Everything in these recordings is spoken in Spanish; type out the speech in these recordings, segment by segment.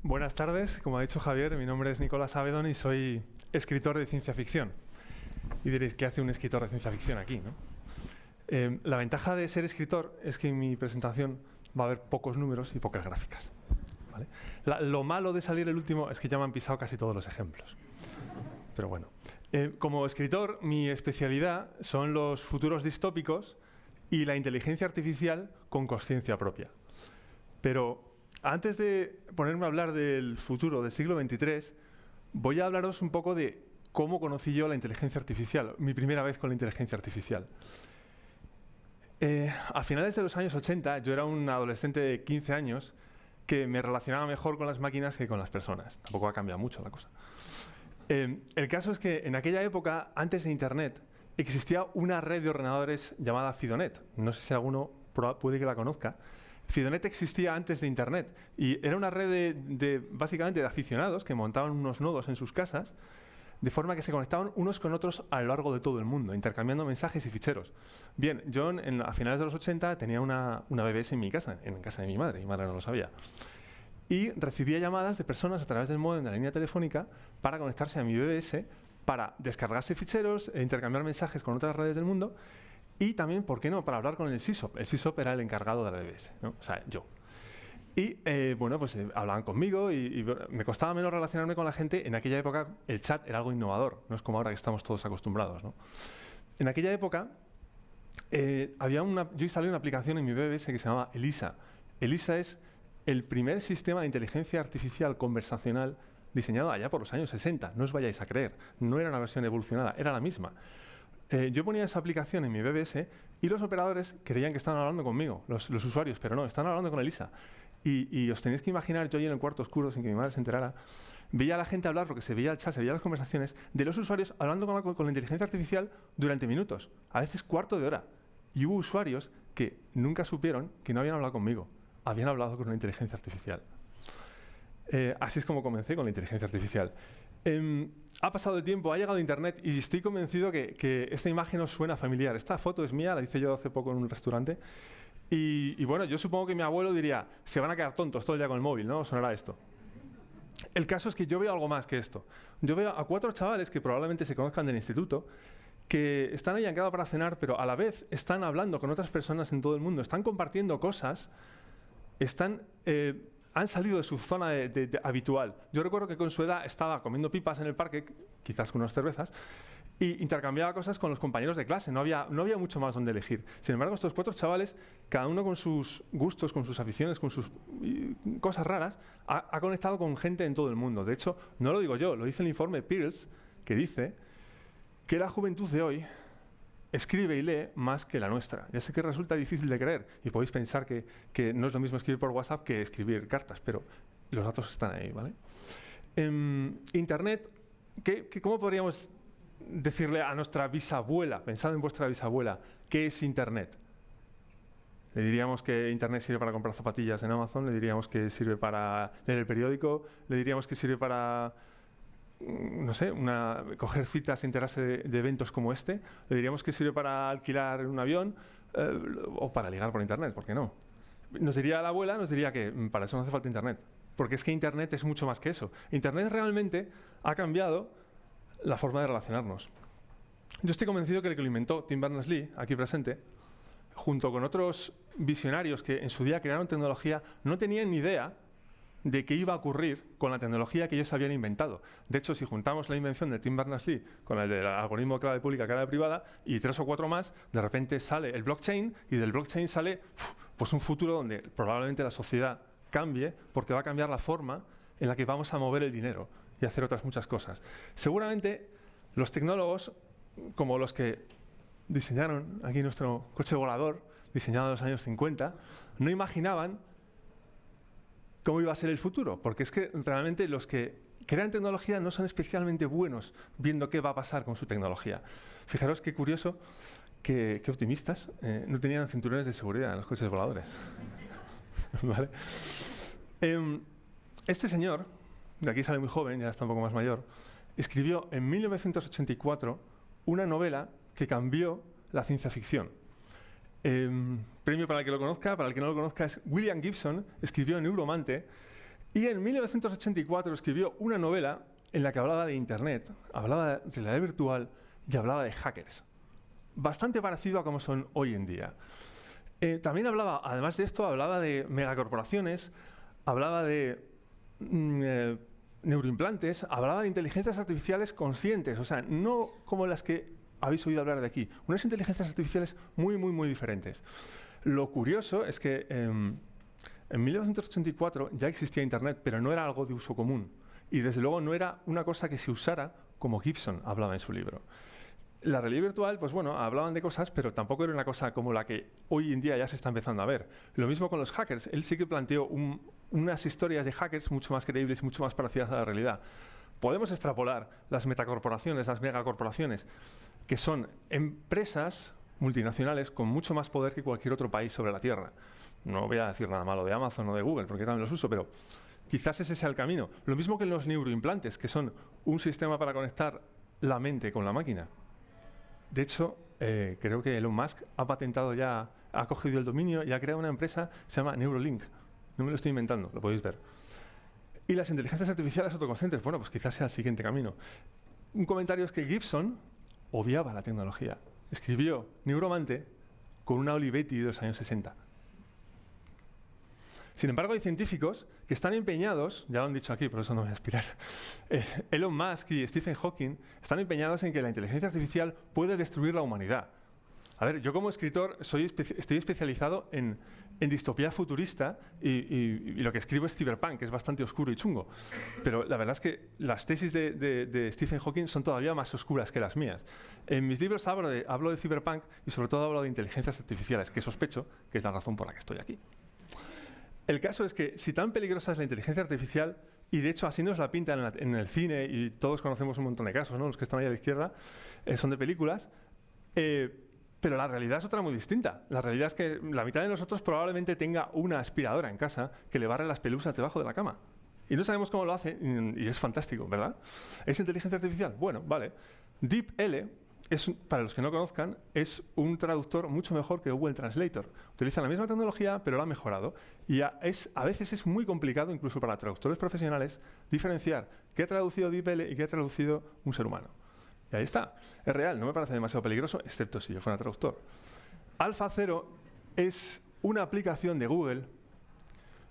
Buenas tardes, como ha dicho Javier, mi nombre es Nicolás Avedon y soy escritor de ciencia ficción. Y diréis, ¿qué hace un escritor de ciencia ficción aquí, no? La ventaja de ser escritor es que en mi presentación va a haber pocos números y pocas gráficas, ¿vale? Lo malo de salir el último es que ya me han pisado casi todos los ejemplos. Pero bueno, como escritor, mi especialidad son los futuros distópicos y la inteligencia artificial con consciencia propia. Pero antes de ponerme a hablar del futuro del siglo XXIII, voy a hablaros un poco de cómo conocí yo la inteligencia artificial, mi primera vez con la inteligencia artificial. A finales de los años 80, yo era un adolescente de 15 años que me relacionaba mejor con las máquinas que con las personas. Tampoco ha cambiado mucho la cosa. El caso es que en aquella época, antes de Internet, existía una red de ordenadores llamada Fidonet. No sé si alguno puede que la conozca. Fidonet existía antes de Internet y era una red básicamente de aficionados que montaban unos nodos en sus casas de forma que se conectaban unos con otros a lo largo de todo el mundo, intercambiando mensajes y ficheros. Bien, yo a finales de los 80 tenía una BBS en casa de mi madre no lo sabía. Y recibía llamadas de personas a través del módem de la línea telefónica para conectarse a mi BBS, para descargarse ficheros e intercambiar mensajes con otras redes del mundo. Y también, ¿por qué no?, para hablar con el SysOp. El SysOp era el encargado de la BBS, ¿no? O sea, yo. Y bueno, pues hablaban conmigo y me costaba menos relacionarme con la gente. En aquella época el chat era algo innovador, no es como ahora que estamos todos acostumbrados, ¿no? En aquella época yo instalé una aplicación en mi BBS que se llamaba Elisa. Elisa es el primer sistema de inteligencia artificial conversacional diseñado allá por los años 60. No os vayáis a creer, no era una versión evolucionada, era la misma. Yo ponía esa aplicación en mi BBS y los operadores creían que estaban hablando conmigo, los usuarios, pero no, estaban hablando con Elisa. Y os tenéis que imaginar, yo ahí en el cuarto oscuro, sin que mi madre se enterara, veía a la gente hablar, porque se veía el chat, se veía las conversaciones de los usuarios hablando con la inteligencia artificial durante minutos, a veces cuarto de hora. Y hubo usuarios que nunca supieron que no habían hablado conmigo, habían hablado con una inteligencia artificial. Así es como comencé con la inteligencia artificial. Ha pasado el tiempo, ha llegado Internet y estoy convencido que esta imagen os suena familiar. Esta foto es mía, la hice yo hace poco en un restaurante. Y bueno, yo supongo que mi abuelo diría, se van a quedar tontos todo el día con el móvil, ¿no? Sonará esto. El caso es que yo veo algo más que esto. Yo veo a 4 chavales que probablemente se conozcan del instituto, que están ahí, han quedado para cenar, pero a la vez están hablando con otras personas en todo el mundo, están compartiendo cosas, han salido de su zona habitual. Yo recuerdo que con su edad estaba comiendo pipas en el parque, quizás con unas cervezas, y intercambiaba cosas con los compañeros de clase. No había mucho más donde elegir. Sin embargo, estos 4 chavales, cada uno con sus gustos, con sus aficiones, con sus cosas raras, ha conectado con gente en todo el mundo. De hecho, no lo digo yo, lo dice el informe Pearls, que dice que la juventud de hoy escribe y lee más que la nuestra. Ya sé que resulta difícil de creer y podéis pensar que no es lo mismo escribir por WhatsApp que escribir cartas, pero los datos están ahí, ¿vale? Internet, ¿cómo podríamos decirle a nuestra bisabuela, pensad en vuestra bisabuela, qué es Internet? Le diríamos que Internet sirve para comprar zapatillas en Amazon, le diríamos que sirve para leer el periódico, le diríamos que sirve para, no sé, coger citas e enterarse de eventos como este, le diríamos que sirve para alquilar un avión o para ligar por Internet, ¿por qué no? Nos diría la abuela, nos diría que para eso no hace falta Internet, porque es que Internet es mucho más que eso. Internet realmente ha cambiado la forma de relacionarnos. Yo estoy convencido que el que lo inventó, Tim Berners-Lee, aquí presente, junto con otros visionarios que en su día crearon tecnología, no tenían ni idea de qué iba a ocurrir con la tecnología que ellos habían inventado. De hecho, si juntamos la invención de Tim Berners-Lee con el del algoritmo de clave pública, clave privada y 3 o 4 más, de repente sale el blockchain y del blockchain sale pues un futuro donde probablemente la sociedad cambie porque va a cambiar la forma en la que vamos a mover el dinero y hacer otras muchas cosas. Seguramente los tecnólogos, como los que diseñaron aquí nuestro coche volador, diseñado en los años 50, no imaginaban cómo iba a ser el futuro, porque es que realmente los que crean tecnología no son especialmente buenos viendo qué va a pasar con su tecnología. Fijaros qué curioso, qué optimistas, no tenían cinturones de seguridad en los coches voladores. ¿Vale? Este señor, de aquí sale muy joven, ya está un poco más mayor, escribió en 1984 una novela que cambió la ciencia ficción. Premio para el que lo conozca, para el que no lo conozca, es William Gibson, escribió Neuromante, Y en 1984 escribió una novela en la que hablaba de Internet, hablaba de realidad virtual y hablaba de hackers. Bastante parecido a como son hoy en día. También hablaba, además de esto, hablaba de megacorporaciones, hablaba de neuroimplantes, hablaba de inteligencias artificiales conscientes, o sea, no como las que habéis oído hablar de aquí, unas inteligencias artificiales muy, muy, muy diferentes. Lo curioso es que en 1984 ya existía Internet, pero no era algo de uso común. Y desde luego no era una cosa que se usara como Gibson hablaba en su libro. La realidad virtual, pues bueno, hablaban de cosas, pero tampoco era una cosa como la que hoy en día ya se está empezando a ver. Lo mismo con los hackers. Él sí que planteó unas historias de hackers mucho más creíbles y mucho más parecidas a la realidad. Podemos extrapolar las metacorporaciones, las megacorporaciones, que son empresas multinacionales con mucho más poder que cualquier otro país sobre la Tierra. No voy a decir nada malo de Amazon o de Google, porque también los uso, pero quizás ese sea el camino. Lo mismo que en los neuroimplantes, que son un sistema para conectar la mente con la máquina. De hecho, creo que Elon Musk ha patentado ya, ha cogido el dominio y ha creado una empresa que se llama Neuralink. No me lo estoy inventando, lo podéis ver. Y las inteligencias artificiales autoconscientes, bueno, pues quizás sea el siguiente camino. Un comentario es que Gibson odiaba la tecnología. Escribió Neuromante con una Olivetti de los años 60. Sin embargo, hay científicos que están empeñados, ya lo han dicho aquí, por eso no voy a aspirar, Elon Musk y Stephen Hawking están empeñados en que la inteligencia artificial puede destruir la humanidad. A ver, yo como escritor estoy especializado en distopía futurista y lo que escribo es cyberpunk, que es bastante oscuro y chungo. Pero la verdad es que las tesis de Stephen Hawking son todavía más oscuras que las mías. En mis libros hablo de cyberpunk y sobre todo hablo de inteligencias artificiales, que sospecho que es la razón por la que estoy aquí. El caso es que si tan peligrosa es la inteligencia artificial, y de hecho así nos la pintan en el cine, y todos conocemos un montón de casos, ¿no? Los que están ahí a la izquierda son de películas, pero la realidad es otra muy distinta. La realidad es que la mitad de nosotros probablemente tenga una aspiradora en casa que le barre las pelusas debajo de la cama. Y no sabemos cómo lo hace, y es fantástico, ¿verdad? ¿Es inteligencia artificial? Bueno, vale. DeepL, para los que no conozcan, es un traductor mucho mejor que Google Translator. Utiliza la misma tecnología, pero lo ha mejorado. Y a veces es muy complicado, incluso para traductores profesionales, diferenciar qué ha traducido DeepL y qué ha traducido un ser humano. Y ahí está. Es real, no me parece demasiado peligroso, excepto si yo fuera traductor. AlphaZero es una aplicación de Google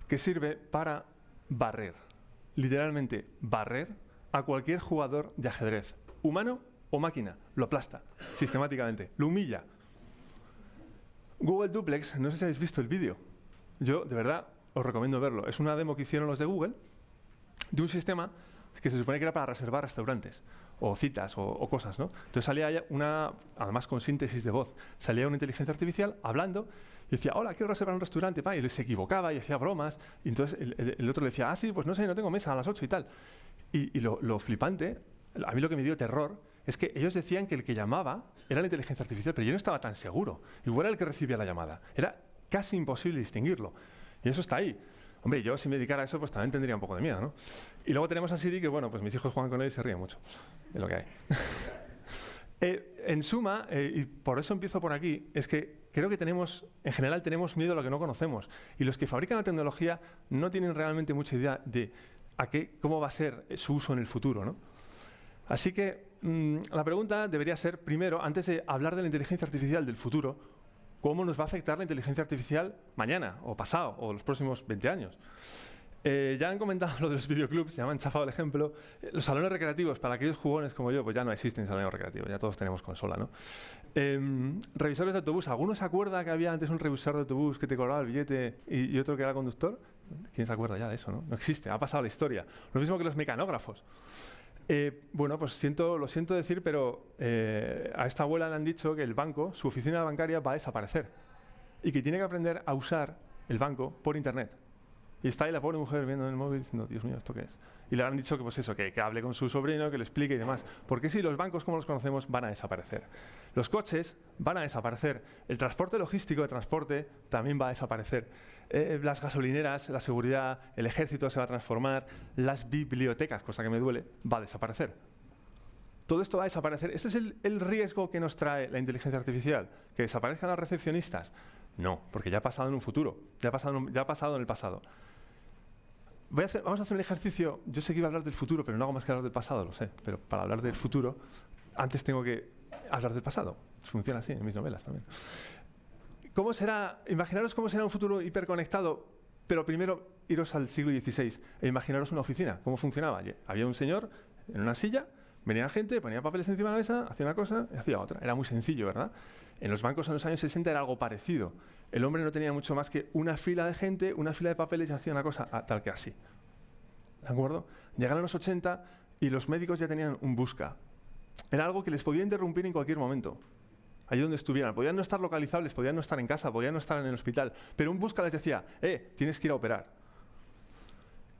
que sirve para barrer, literalmente barrer, a cualquier jugador de ajedrez, humano o máquina. Lo aplasta sistemáticamente, lo humilla. Google Duplex, no sé si habéis visto el vídeo. Yo, de verdad, os recomiendo verlo. Es una demo que hicieron los de Google de un sistema que se supone que era para reservar restaurantes o citas o cosas, ¿no? Entonces salía una, además con síntesis de voz, salía una inteligencia artificial hablando y decía, hola, quiero reservar un restaurante, y él se equivocaba y hacía bromas, y entonces el otro le decía, sí, pues no sé, no tengo mesa a las 8 y tal. Y lo flipante, a mí lo que me dio terror, es que ellos decían que el que llamaba era la inteligencia artificial, pero yo no estaba tan seguro. Igual era el que recibía la llamada. Era casi imposible distinguirlo. Y eso está ahí. Hombre, yo si me dedicara a eso, pues también tendría un poco de miedo, ¿no? Y luego tenemos a Siri, que bueno, pues mis hijos juegan con él y se ríen mucho de lo que hay. En suma, y por eso empiezo por aquí, es que creo que en general tenemos miedo a lo que no conocemos. Y los que fabrican la tecnología no tienen realmente mucha idea de cómo va a ser su uso en el futuro, ¿no? Así que la pregunta debería ser, primero, antes de hablar de la inteligencia artificial del futuro, ¿cómo nos va a afectar la inteligencia artificial mañana, o pasado, o los próximos 20 años? Ya han comentado lo de los videoclubs, ya me han chafado el ejemplo. Los salones recreativos, para aquellos jugones como yo, pues ya no existen salones recreativos, ya todos tenemos consola, ¿no? Revisores de autobús, ¿alguno se acuerda que había antes un revisor de autobús que te cobraba el billete y otro que era conductor? ¿Quién se acuerda ya de eso, no? No existe, ha pasado la historia. Lo mismo que los mecanógrafos. Bueno, pues lo siento decir, pero a esta abuela le han dicho que el banco, su oficina bancaria, va a desaparecer y que tiene que aprender a usar el banco por Internet. Y está ahí la pobre mujer viendo en el móvil diciendo, Dios mío, ¿esto qué es? Y le han dicho que, pues eso, que hable con su sobrino, que le explique y demás. Porque sí, los bancos, como los conocemos, van a desaparecer. Los coches van a desaparecer. El transporte logístico de transporte también va a desaparecer. Las gasolineras, la seguridad, el ejército se va a transformar. Las bibliotecas, cosa que me duele, va a desaparecer. Todo esto va a desaparecer. ¿Este es el riesgo que nos trae la inteligencia artificial? ¿Que desaparezcan las recepcionistas? No, porque ya ha pasado en un futuro. Ya ha pasado en el pasado. Vamos a hacer un ejercicio. Yo sé que iba a hablar del futuro, pero no hago más que hablar del pasado, lo sé. Pero para hablar del futuro, antes tengo que hablar del pasado. Funciona así en mis novelas también. ¿Cómo será? Imaginaros cómo será un futuro hiperconectado, pero primero iros al siglo XVI e imaginaros una oficina. ¿Cómo funcionaba? Había un señor en una silla, venía gente, ponía papeles encima de la mesa, hacía una cosa y hacía otra. Era muy sencillo, ¿verdad? En los bancos en los años 60 era algo parecido. El hombre no tenía mucho más que una fila de gente, una fila de papeles y hacía una cosa tal que así. ¿De acuerdo? Llegaron los 80 y los médicos ya tenían un busca. Era algo que les podía interrumpir en cualquier momento. Allí donde estuvieran. Podían no estar localizables, podían no estar en casa, podían no estar en el hospital. Pero un busca les decía, tienes que ir a operar.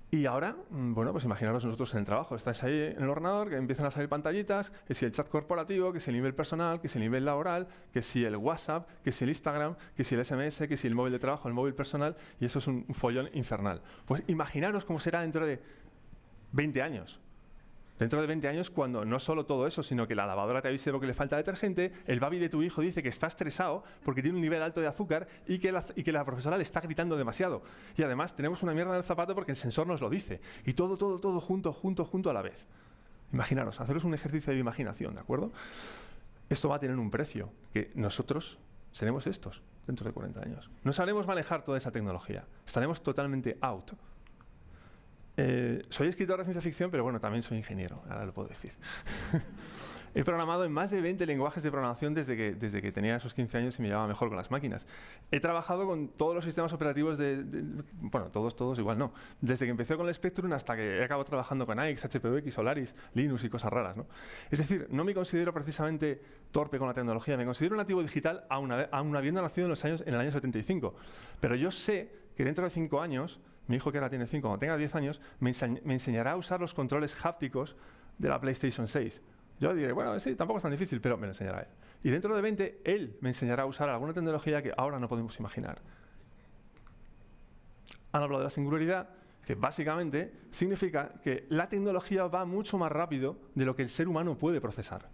Y ahora, bueno, pues imaginaros nosotros en el trabajo. Estáis ahí en el ordenador, que empiezan a salir pantallitas, que si el chat corporativo, que si el nivel personal, que si el nivel laboral, que si el WhatsApp, que si el Instagram, que si el SMS, que si el móvil de trabajo, el móvil personal, y eso es un follón infernal. Pues imaginaros cómo será dentro de 20 años. Dentro de 20 años, cuando no solo todo eso, sino que la lavadora te avise de lo que le falta detergente, el baby de tu hijo dice que está estresado porque tiene un nivel alto de azúcar y que la profesora le está gritando demasiado. Y además tenemos una mierda en el zapato porque el sensor nos lo dice. Y todo junto a la vez. Imaginaros, haceros un ejercicio de imaginación, ¿de acuerdo? Esto va a tener un precio, que nosotros seremos estos dentro de 40 años. No sabremos manejar toda esa tecnología. Estaremos totalmente out. Soy escritor de ciencia ficción, pero bueno, también soy ingeniero, ahora lo puedo decir. He programado en más de 20 lenguajes de programación desde que tenía esos 15 años y me llevaba mejor con las máquinas. He trabajado con todos los sistemas operativos bueno, todos igual no. Desde que empecé con el Spectrum hasta que he acabado trabajando con AIX, HPUX, Solaris, Linux y cosas raras, ¿no? Es decir, no me considero precisamente torpe con la tecnología, me considero un nativo digital aún habiendo nacido en el año 75. Pero yo sé que dentro de 5 años, mi hijo que ahora tiene 5, cuando tenga 10 años, me enseñará a usar los controles hápticos de la PlayStation 6. Yo diré, bueno, sí, tampoco es tan difícil, pero me lo enseñará él. Y dentro de 20, él me enseñará a usar alguna tecnología que ahora no podemos imaginar. Han hablado de la singularidad, que básicamente significa que la tecnología va mucho más rápido de lo que el ser humano puede procesar.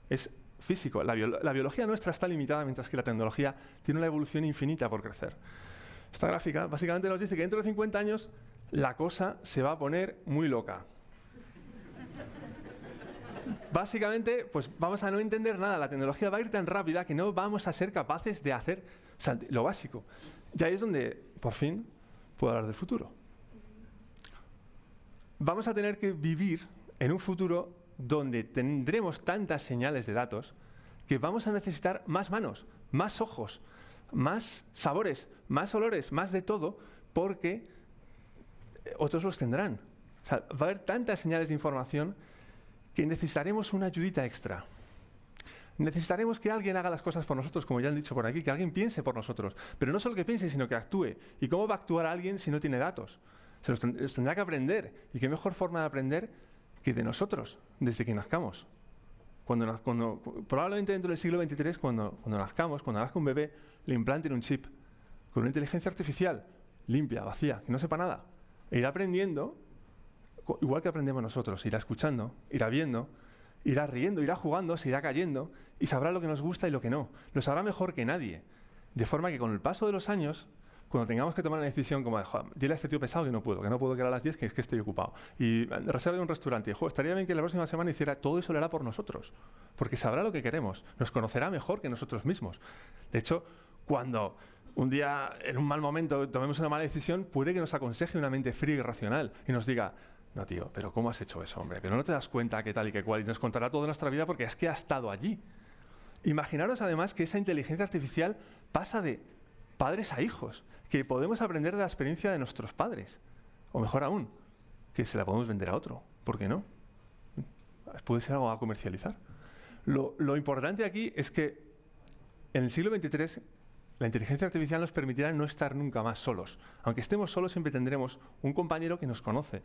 Es físico. La biología nuestra está limitada, mientras que la tecnología tiene una evolución infinita por crecer. Esta gráfica básicamente nos dice que dentro de 50 años la cosa se va a poner muy loca. Básicamente, pues vamos a no entender nada. La tecnología va a ir tan rápida que no vamos a ser capaces de hacer lo básico. Y ahí es donde, por fin, puedo hablar del futuro. Vamos a tener que vivir en un futuro donde tendremos tantas señales de datos que vamos a necesitar más manos, más ojos, más sabores, más olores, más de todo, porque otros los tendrán. O sea, va a haber tantas señales de información que necesitaremos una ayudita extra. Necesitaremos que alguien haga las cosas por nosotros, como ya han dicho por aquí, que alguien piense por nosotros. Pero no solo que piense, sino que actúe. ¿Y cómo va a actuar alguien si no tiene datos? Se los tendrá que aprender. ¿Y qué mejor forma de aprender que de nosotros, desde que nazcamos? Probablemente dentro del siglo XXIII, cuando nazcamos, cuando nazca un bebé, le implanten un chip con una inteligencia artificial limpia, vacía, que no sepa nada. E irá aprendiendo, igual que aprendemos nosotros, irá escuchando, irá viendo, irá riendo, irá jugando, se irá cayendo y sabrá lo que nos gusta y lo que no. Lo sabrá mejor que nadie. De forma que con el paso de los años, cuando tengamos que tomar una decisión como de, dile a este tío pesado que no puedo quedar a las 10, que es que estoy ocupado. Y reserve un restaurante. Y, estaría bien que la próxima semana hiciera todo eso, lo hará por nosotros. Porque sabrá lo que queremos. Nos conocerá mejor que nosotros mismos. De hecho, cuando un día, en un mal momento, tomemos una mala decisión, puede que nos aconseje una mente fría y racional y nos diga, no tío, pero ¿cómo has hecho eso, hombre? Pero no te das cuenta qué tal y qué cual. Y nos contará toda nuestra vida porque es que ha estado allí. Imaginaros además que esa inteligencia artificial pasa de padres a hijos, que podemos aprender de la experiencia de nuestros padres. O mejor aún, que se la podemos vender a otro. ¿Por qué no? Puede ser algo a comercializar. Lo importante aquí es que en el siglo XXIII la inteligencia artificial nos permitirá no estar nunca más solos. Aunque estemos solos, siempre tendremos un compañero que nos conoce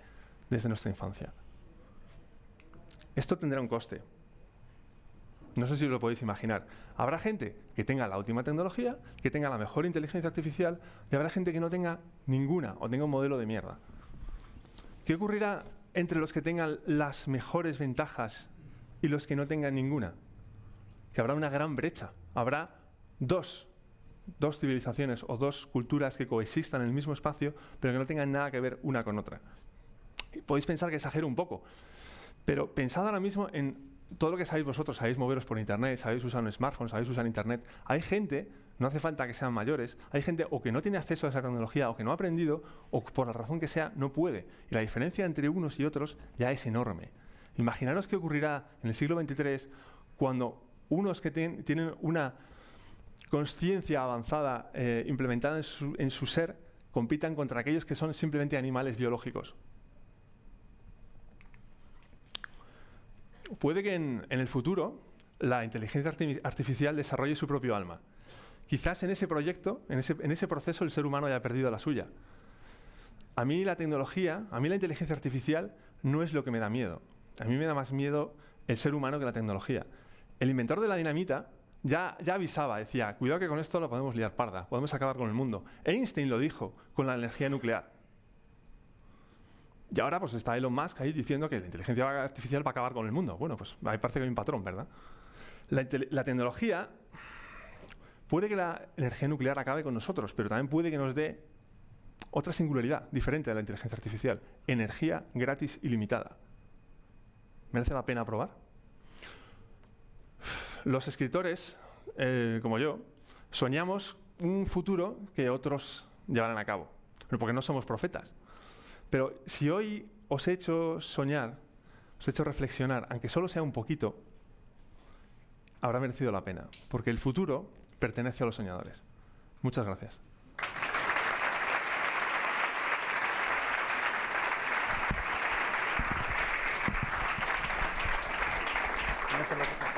desde nuestra infancia. Esto tendrá un coste. No sé si os lo podéis imaginar. Habrá gente que tenga la última tecnología, que tenga la mejor inteligencia artificial, y habrá gente que no tenga ninguna o tenga un modelo de mierda. ¿Qué ocurrirá entre los que tengan las mejores ventajas y los que no tengan ninguna? Que habrá una gran brecha. Habrá dos dos civilizaciones o dos culturas que coexistan en el mismo espacio, pero que no tengan nada que ver una con otra. Y podéis pensar que exagero un poco, pero pensad ahora mismo en todo lo que sabéis vosotros. Sabéis moveros por Internet, sabéis usar un smartphone, sabéis usar Internet. Hay gente, no hace falta que sean mayores, hay gente o que no tiene acceso a esa tecnología, o que no ha aprendido, o por la razón que sea, no puede. Y la diferencia entre unos y otros ya es enorme. Imaginaros qué ocurrirá en el siglo XXIII cuando unos que tienen una consciencia avanzada implementada en su ser compitan contra aquellos que son simplemente animales biológicos. Puede que en el futuro la inteligencia artificial desarrolle su propio alma. Quizás en ese proyecto, en ese proceso, el ser humano haya perdido la suya. A mí la tecnología, a mí la inteligencia artificial no es lo que me da miedo. A mí me da más miedo el ser humano que la tecnología. El inventor de la dinamita ya avisaba, decía, cuidado que con esto lo podemos liar parda, podemos acabar con el mundo. Einstein lo dijo con la energía nuclear. Y ahora pues está Elon Musk ahí diciendo que la inteligencia artificial va a acabar con el mundo. Bueno, pues ahí parece que hay un patrón, ¿verdad? La tecnología, puede que la energía nuclear acabe con nosotros, pero también puede que nos dé otra singularidad diferente de la inteligencia artificial. Energía gratis ilimitada. ¿Merece la pena probar? Los escritores, como yo, soñamos un futuro que otros llevarán a cabo, porque no somos profetas. Pero si hoy os he hecho soñar, os he hecho reflexionar, aunque solo sea un poquito, habrá merecido la pena, porque el futuro pertenece a los soñadores. Muchas gracias. Gracias.